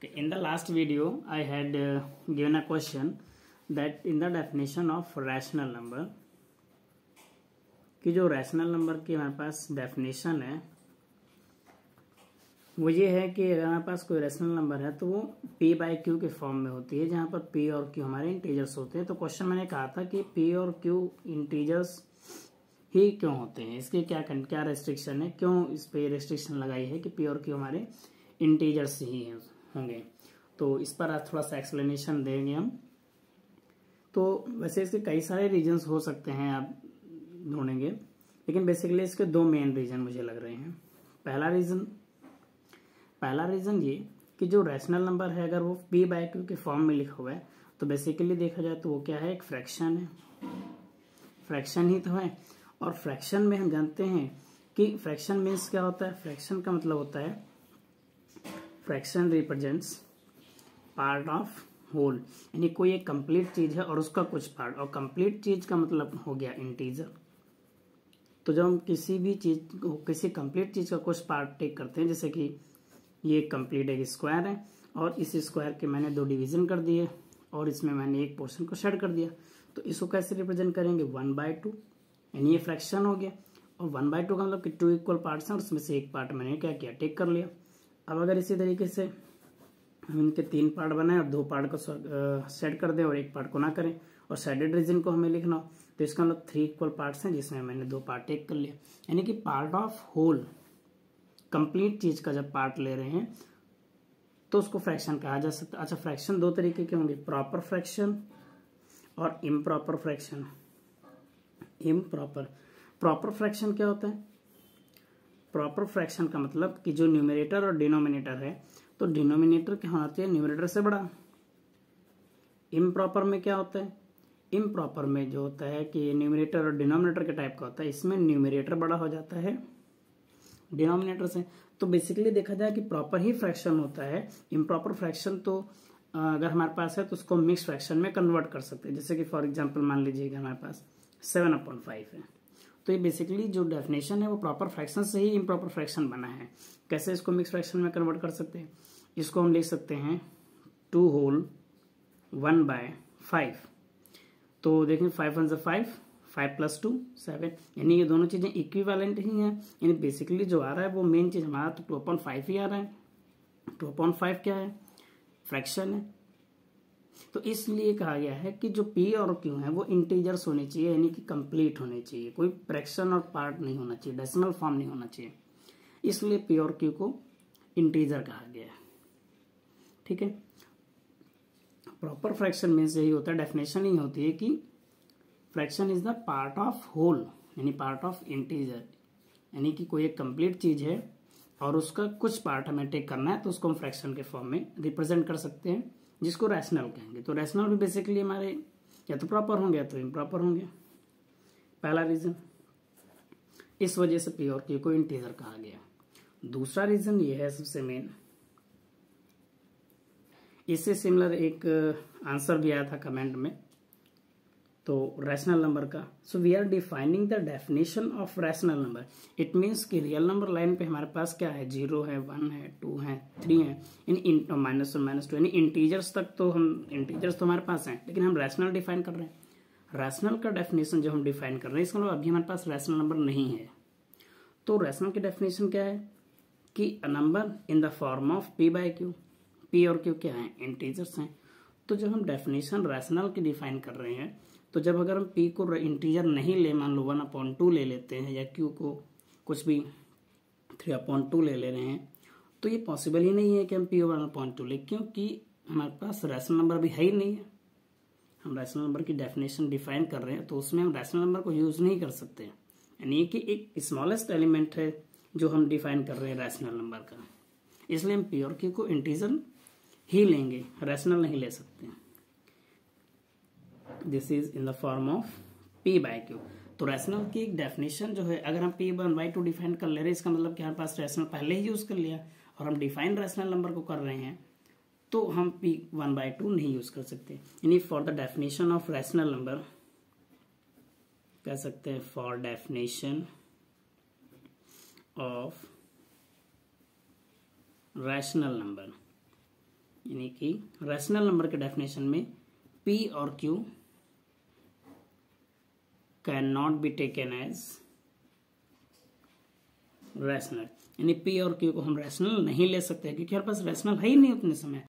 In the last video, I had given a question that in the definition of rational number, कि जो rational number की हमारे पास definition है वो ये है कि अगर हमारे पास कोई रैशनल नंबर है तो वो p बाई क्यू के फॉर्म में होती है, जहाँ पर p और q हमारे इंटीजर्स होते हैं। तो क्वेश्चन मैंने कहा था कि p और q इंटीजर्स ही क्यों होते हैं, इसके क्या रेस्ट्रिक्शन है, क्यों इस पे रेस्ट्रिक्शन लगाई है कि p और q हमारे इंटीजर्स ही होंगे। तो इस पर आज थोड़ा सा एक्सप्लेनेशन देंगे हम। तो वैसे इसके कई सारे रीजंस हो सकते हैं, आप ढूंढेंगे, लेकिन बेसिकली इसके दो मेन रीजन मुझे लग रहे हैं। पहला रीजन ये कि जो रैशनल नंबर है अगर वो p बाई क्यू के फॉर्म में लिखा हुआ है तो बेसिकली देखा जाए तो वो क्या है, एक फ्रैक्शन है, फ्रैक्शन ही तो है। और फ्रैक्शन में हम जानते हैं कि फ्रैक्शन मीन्स क्या होता है, फ्रैक्शन का मतलब होता है fraction represents part of whole, यानी कोई एक कंप्लीट चीज है और उसका कुछ पार्ट, और कंप्लीट चीज का मतलब हो गया इंटीजर। तो जब हम किसी भी चीज को, किसी कंप्लीट चीज का कुछ पार्ट टेक करते हैं, जैसे कि ये कंप्लीट एक स्क्वायर है और इस स्क्वायर के मैंने दो डिवीजन कर दिए और इसमें मैंने एक पोर्शन को शेड कर दिया, तो इसको कैसे रिप्रेजेंट करेंगे, 1/2, यानी ये फ्रैक्शन हो गया। और 1/2 का मतलब कि 2 इक्वल पार्ट्स हैं और उसमें से एक पार्ट मैंने क्या किया, टेक कर लिया। अब अगर इसी तरीके से हम इनके 3 पार्ट बनाए और 2 पार्ट को शेड कर दें और एक पार्ट को ना करें और शेडेड रीजन को हमें लिखना हो, तो इसका मतलब 3 इक्वल पार्ट्स हैं जिसमें मैंने 2 पार्ट टेक कर लिया। यानी कि पार्ट ऑफ होल, कंप्लीट चीज का जब पार्ट ले रहे हैं तो उसको फ्रैक्शन कहा जा सकता है। अच्छा, फ्रैक्शन दो तरीके के होंगे, प्रॉपर फ्रैक्शन और इम्प्रॉपर फ्रैक्शन। प्रॉपर फ्रैक्शन क्या होता है, प्रॉपर फ्रैक्शन का मतलब कि जो न्यूमरेटर और डिनोमिनेटर है तो डिनोमिनेटर क्या होना चाहिए, न्यूमरेटर से बड़ा। इम्प्रॉपर में क्या होता है, इम्प्रॉपर में जो होता है कि न्यूमरेटर और डिनोमिनेटर के टाइप का होता है, इसमें न्यूमरेटर बड़ा हो जाता है डिनोमिनेटर से। तो बेसिकली देखा जाए कि प्रॉपर ही फ्रैक्शन होता है। इम्प्रॉपर फ्रैक्शन तो अगर हमारे पास है तो उसको मिक्स फ्रैक्शन में कन्वर्ट कर सकते हैं। जैसे कि फॉर एग्जांपल मान लीजिएगा हमारे पास 7/5 है, तो ये बेसिकली जो डेफिनेशन है वो प्रॉपर फ्रैक्शन से ही इम्प्रॉपर फ्रैक्शन बना है। कैसे इसको मिक्स फ्रैक्शन में कन्वर्ट कर सकते हैं, इसको हम लिख सकते हैं 2 होल 1/5। तो देखें 5 1 5, 5 + 2 7, यानी ये दोनों चीजें इक्विवेलेंट ही हैं। यानी बेसिकली जो आ रहा है वो मेन चीज हमारा तो 2/5 ही आ रहा है। 2/5 क्या है, फ्रैक्शन है। तो इसलिए कहा गया है कि जो p और q है वो इंटीजर्स होने चाहिए, यानी कि कंप्लीट होने चाहिए, कोई फ्रैक्शन और पार्ट नहीं होना चाहिए, डेसिमल फॉर्म नहीं होना चाहिए। इसलिए p और q को इंटीजर कहा गया है। ठीक है, प्रॉपर फ्रैक्शन में से ही होता है, डेफिनेशन ही होती है कि fraction is the part of whole, यानी पार्ट ऑफ इंटीजर, यानी कि कोई एक कंप्लीट चीज है और उसका कुछ पार्ट हमें टेक करना है तो उसको हम फ्रैक्शन के फॉर्म में रिप्रेजेंट कर सकते हैं, जिसको रैशनल कहेंगे। तो रैशनल भी बेसिकली हमारे या तो प्रॉपर होंगे या तो इम्प्रॉपर होंगे। पहला रीजन, इस वजह से p और q को इंटीजर कहा गया। दूसरा रीजन ये है सबसे मेन, इससे सिमिलर एक आंसर भी आया था कमेंट में, तो रैशनल नंबर का। So we are defining the definition of rational number. It means कि रियल नंबर लाइन पे हमारे पास क्या है, 0 है, 1 है, 2 है, 3 है, यानी -1 -2, यानी इंटीजर्स तक तो हम, इंटीजर्स तो हमारे पास हैं, लेकिन हम रैशनल डिफाइन कर रहे हैं। रैशनल का डेफिनेशन जो हम डिफाइन कर रहे हैं इसका मतलब अभी हमारे पास रैशनल नंबर नहीं है। तो रैशनल की डेफिनेशन क्या है कि a number in the form of p by Q. p और q क्या है, इंटीजर्स हैं। तो जब हम डेफिनेशन रैशनल की डिफाइन कर रहे हैं तो जब अगर हम p को इंटीजर नहीं ले, मान लो 1/2 ले लेते हैं, या q को कुछ भी 3/2 ले रहे हैं, तो ये पॉसिबल ही नहीं है कि हम p 1/2 ले, क्योंकि हमारे पास रैशनल नंबर भी है ही नहीं है। हम रैशनल नंबर की डेफिनेशन डिफाइन कर रहे हैं तो उसमें हम रैशनल नंबर को यूज नहीं कर सकते, यानी कि एक स्मॉलेस्ट एलिमेंट है जो हम डिफाइन कर रहे हैं रैशनल नंबर का। इसलिए हम p और q को इंटीजर ही लेंगे, रैशनल नहीं ले सकते। This is in the form of p by Q. तो रैशनल की एक डेफिनेशन जो है, अगर हम p 1/2 डिफाइन कर ले रहे हैं, इसका मतलब कि हमारे पास रैशनल पहले ही यूज कर लिया और हम डिफाइन रैशनल नंबर को कर रहे हैं तो हम p 1/2 नहीं यूज कर सकते। यानी for the definition of rational number कह सकते हैं, for definition of rational number यानी कि रैशनल नंबर के डेफिनेशन में P और Q can not be taken as rational, यानी P और Q को हम रैशनल नहीं ले सकते क्योंकि हमारे पास रैशनल है ही नहीं उतने समय।